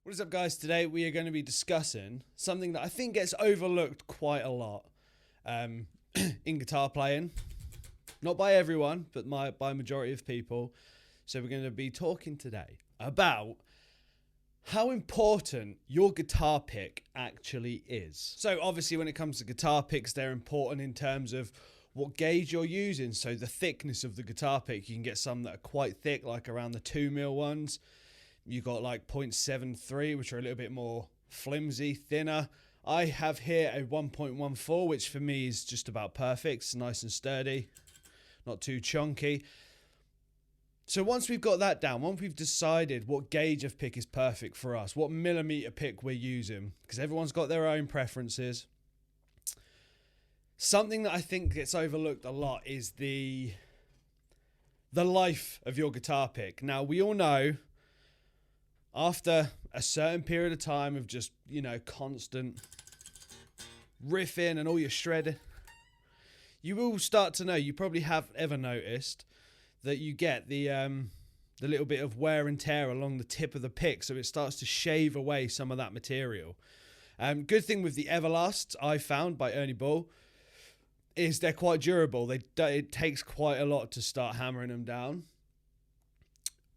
What is up, guys? Today we are going to be discussing something that I think gets overlooked quite a lot in guitar playing. Not by everyone, but by a majority of people. So we're going to be talking today about how important your guitar pick actually is. So obviously when it comes to guitar picks, they're important in terms of what gauge you're using. So the thickness of the guitar pick, you can get some that are quite thick, like around the 2mm ones. You got like 0.73, which are a little bit more flimsy, thinner. I have here a 1.14, which for me is just about perfect. It's nice and sturdy, not too chunky. So once we've got that down, once we've decided what gauge of pick is perfect for us, what millimeter pick we're using, because everyone's got their own preferences. Something that I think gets overlooked a lot is the life of your guitar pick. Now, we all know after a certain period of time of just, constant riffing and all your shredding, you will start to know, you probably have ever noticed, that you get the little bit of wear and tear along the tip of the pick, so it starts to shave away some of that material. Good thing with the Everlasts, I found, by Ernie Ball, is they're quite durable. It takes quite a lot to start hammering them down.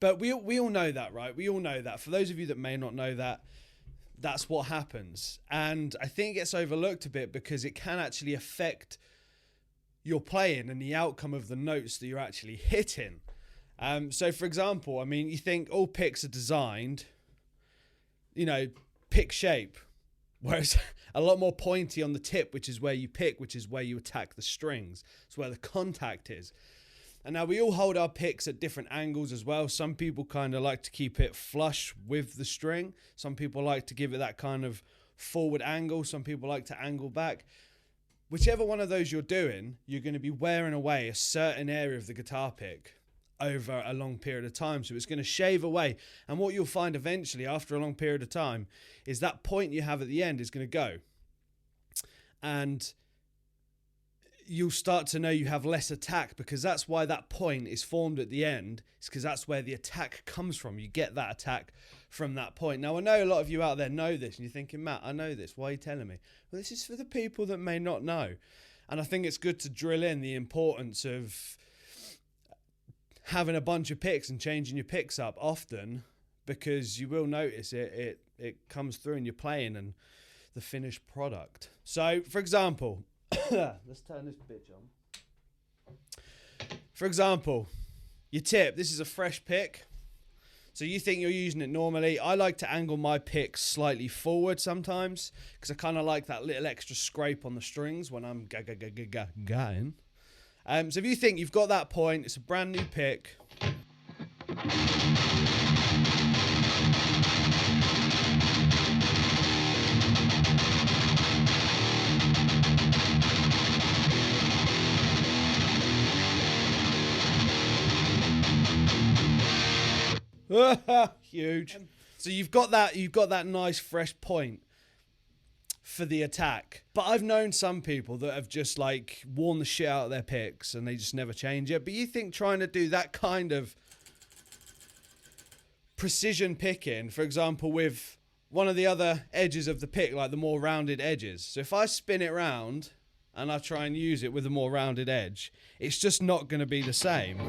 But we all know that, right? We all know that. For those of you that may not know that, that's what happens. And I think it gets overlooked a bit because it can actually affect your playing and the outcome of the notes that you're actually hitting. So, for example, you think all picks are designed, pick shape, whereas a lot more pointy on the tip, which is where you pick, which is where you attack the strings. It's where the contact is. And now we all hold our picks at different angles as well. Some people kind of like to keep it flush with the string. Some people like to give it that kind of forward angle. Some people like to angle back. Whichever one of those you're doing, you're going to be wearing away a certain area of the guitar pick over a long period of time. So it's going to shave away. And what you'll find eventually after a long period of time is that point you have at the end is going to go. And you'll start to know you have less attack, because that's why that point is formed at the end. It's because that's where the attack comes from. You get that attack from that point. Now, I know a lot of you out there know this, and you're thinking, Matt, I know this. Why are you telling me? Well, this is for the people that may not know. And I think it's good to drill in the importance of having a bunch of picks and changing your picks up often, because you will notice it comes through in your playing and the finished product. So, for example, let's turn this bitch on. For example, your tip. This is a fresh pick. So you think you're using it normally. I like to angle my pick slightly forward sometimes, because I kind of like that little extra scrape on the strings when I'm going. So if you think you've got that point, it's a brand new pick. Huge. So you've got that nice fresh point for the attack. But I've known some people that have just worn the shit out of their picks and they just never change it. But you think trying to do that kind of precision picking, for example, with one of the other edges of the pick, like the more rounded edges. So if I spin it round and I try and use it with a more rounded edge, it's just not going to be the same.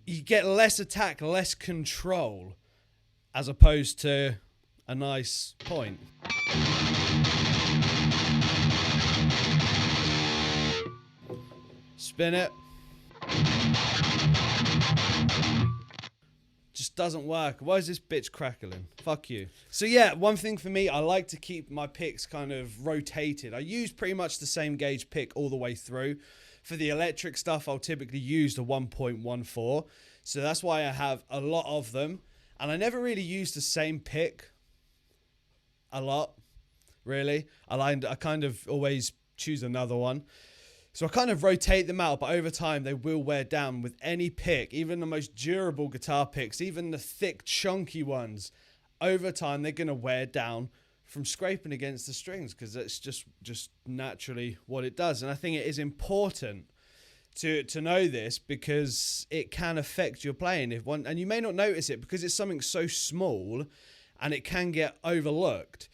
You get less attack, less control, as opposed to a nice point. Spin it. Just doesn't work. Why is this bitch crackling? Fuck you. So yeah, one thing for me, I like to keep my picks kind of rotated. I use pretty much the same gauge pick all the way through. For the electric stuff, I'll typically use the 1.14. So that's why I have a lot of them. And I never really use the same pick a lot, really. I kind of always choose another one. So I kind of rotate them out, but over time they will wear down with any pick, even the most durable guitar picks, even the thick, chunky ones. Over time, they're going to wear down from scraping against the strings, because that's just naturally what it does. And I think it is important to know this, because it can affect your playing and you may not notice it because it's something so small and it can get overlooked.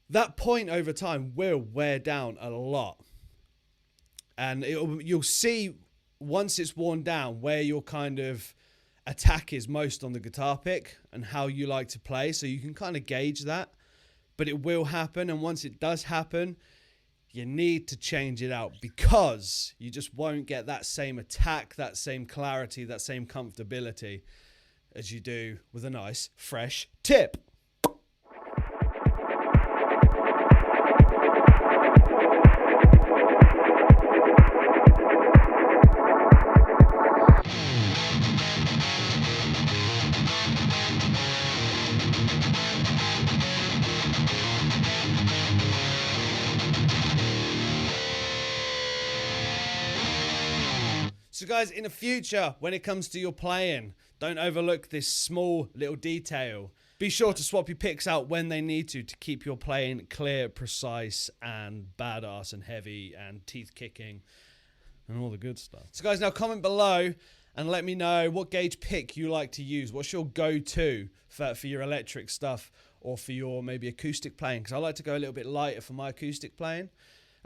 That point over time will wear down a lot, and you'll see once it's worn down where your kind of attack is most on the guitar pick and how you like to play, so you can kind of gauge that. But it will happen, and once it does happen, you need to change it out, because you just won't get that same attack, that same clarity, that same comfortability as you do with a nice fresh tip. So guys, in the future, when it comes to your playing, don't overlook this small little detail. Be sure to swap your picks out when they need to keep your playing clear, precise, and badass and heavy and teeth kicking and all the good stuff. So guys, now comment below and let me know what gauge pick you like to use. What's your go-to for your electric stuff or for your maybe acoustic playing? Because I like to go a little bit lighter for my acoustic playing.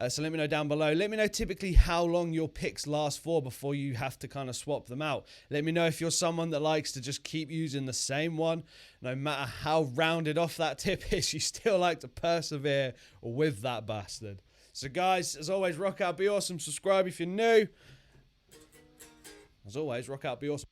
So let me know down below. Let me know typically how long your picks last for before you have to kind of swap them out. Let me know if you're someone that likes to just keep using the same one. No matter how rounded off that tip is, you still like to persevere with that bastard. So guys, as always, rock out, be awesome. Subscribe if you're new. As always, rock out, be awesome.